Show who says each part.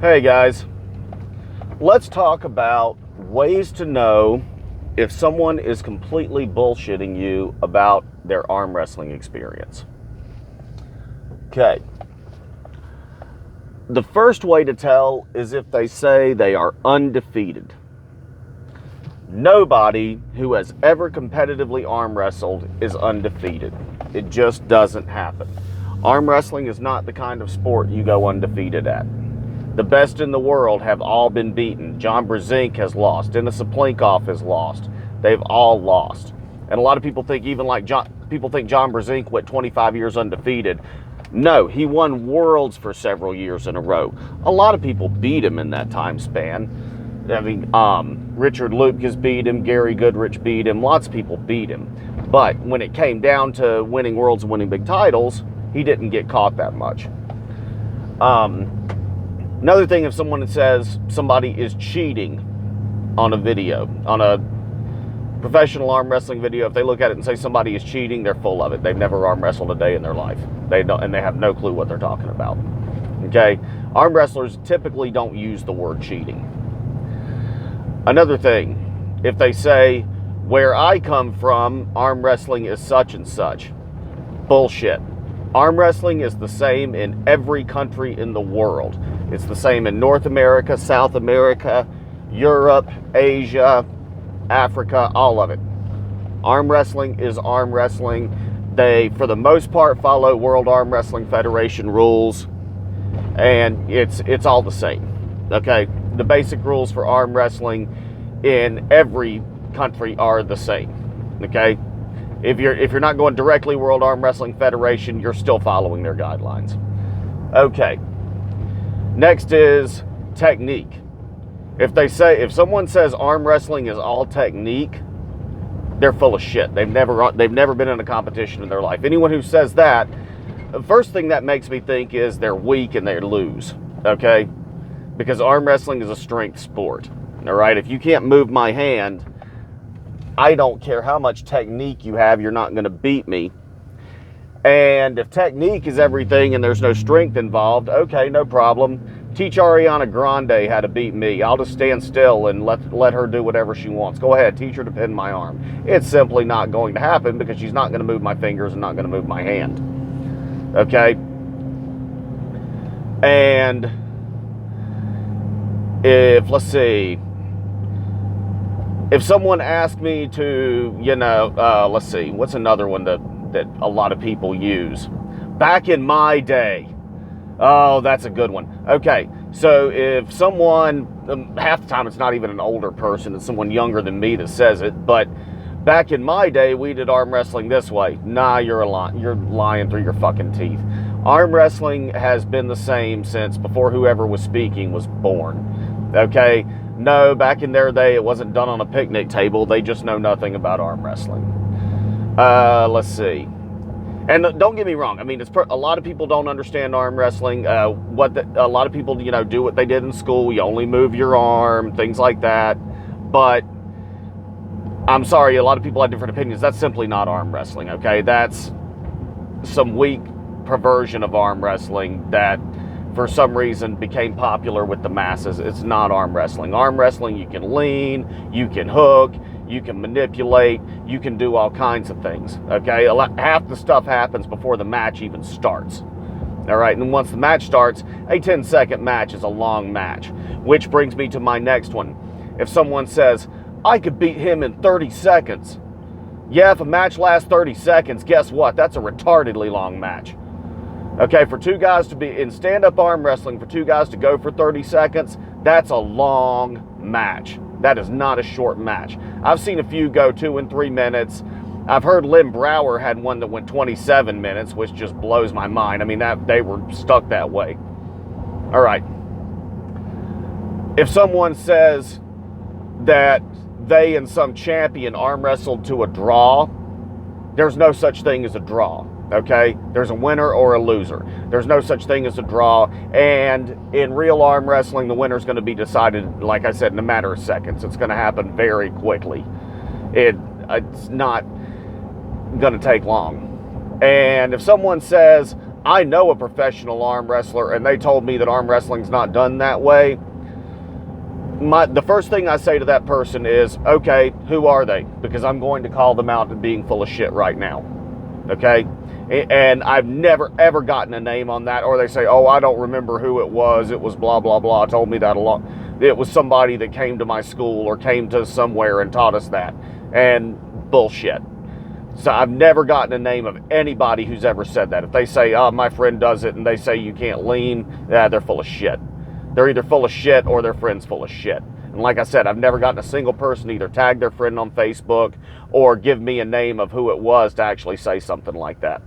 Speaker 1: Hey guys, let's talk about ways to know if someone is completely bullshitting you about their arm wrestling experience. Okay. The first way to tell is if they say they are undefeated. Nobody who has ever competitively arm wrestled is undefeated. It just doesn't happen. Arm wrestling is not the kind of sport you go undefeated at. The best in the world have all been beaten. John Brzenk has lost. Denis Saplenkov has lost. They've all lost. And a lot of people think John Brzenk went 25 years undefeated. No, he won worlds for several years in a row. A lot of people beat him in that time span. I mean, Richard Lucas beat him. Gary Goodrich beat him. Lots of people beat him. But when it came down to winning worlds and winning big titles, he didn't get caught that much. Another thing, if someone says somebody is cheating on a video, on a professional arm wrestling video, if they look at it and say somebody is cheating, they're full of it. They've never arm wrestled a day in their life. They don't, and they have no clue what they're talking about. Okay? Arm wrestlers typically don't use the word cheating. Another thing, if they say, where I come from, arm wrestling is such and such. Bullshit. Arm wrestling is the same in every country in the world. It's the same in North America, South America, Europe, Asia, Africa, all of it. Arm wrestling is arm wrestling. They, for the most part, follow World Arm Wrestling Federation rules, and it's all the same. Okay? The basic rules for arm wrestling in every country are the same. Okay? If you're not going directly World Arm Wrestling Federation, you're still following their guidelines. Okay. Next is technique. If someone says arm wrestling is all technique, they're full of shit. They've never been in a competition in their life. Anyone who says that, the first thing that makes me think is they're weak and they lose. Okay? Because arm wrestling is a strength sport. All right? If you can't move my hand, I don't care how much technique you have, you're not going to beat me. And if technique is everything and there's no strength involved, okay, no problem. Teach Ariana Grande how to beat me. I'll just stand still and let her do whatever she wants. Go ahead, teach her to pin my arm. It's simply not going to happen because she's not going to move my fingers and not going to move my hand. Okay? And let's see. If someone asked me to, let's see, what's another one that a lot of people use? Back in my day. Oh, that's a good one. Okay, so if someone, half the time it's not even an older person, it's someone younger than me that says it, but back in my day, we did arm wrestling this way. Nah, you're lying through your fucking teeth. Arm wrestling has been the same since before whoever was speaking was born. Okay? No, back in their day, it wasn't done on a picnic table. They just know nothing about arm wrestling. Let's see. And don't get me wrong. I mean, a lot of people don't understand arm wrestling. A lot of people, do what they did in school. You only move your arm, things like that. But I'm sorry, a lot of people have different opinions. That's simply not arm wrestling, okay? That's some weak perversion of arm wrestling that for some reason became popular with the masses. It's not arm wrestling. Arm wrestling, you can lean, you can hook, you can manipulate, you can do all kinds of things, okay? Half the stuff happens before the match even starts, all right? And once the match starts, a 10-second match is a long match, which brings me to my next one. If someone says, I could beat him in 30 seconds. Yeah, if a match lasts 30 seconds, guess what? That's a retardedly long match. Okay, for two guys to be in stand-up arm wrestling, for two guys to go for 30 seconds, that's a long match. That is not a short match. I've seen a few go 2 and 3 minutes. I've heard Lynn Brower had one that went 27 minutes, which just blows my mind. I mean, they were stuck that way. All right. If someone says that they and some champion arm wrestled to a draw, there's no such thing as a draw. Okay, there's a winner or a loser. There's no such thing as a draw. And in real arm wrestling, the winner's going to be decided, like I said, in a matter of seconds. It's going to happen very quickly. It's not going to take long. And if someone says, I know a professional arm wrestler, and they told me that arm wrestling's not done that way. The first thing I say to that person is, okay, who are they? Because I'm going to call them out as being full of shit right now. Okay? And I've never, ever gotten a name on that. Or they say, oh, I don't remember who it was. It was blah, blah, blah. Told me that a lot. It was somebody that came to my school or came to somewhere and taught us that. And bullshit. So I've never gotten a name of anybody who's ever said that. If they say, oh, my friend does it, and they say you can't lean, they're full of shit. They're either full of shit or their friend's full of shit. And like I said, I've never gotten a single person either tag their friend on Facebook or give me a name of who it was to actually say something like that.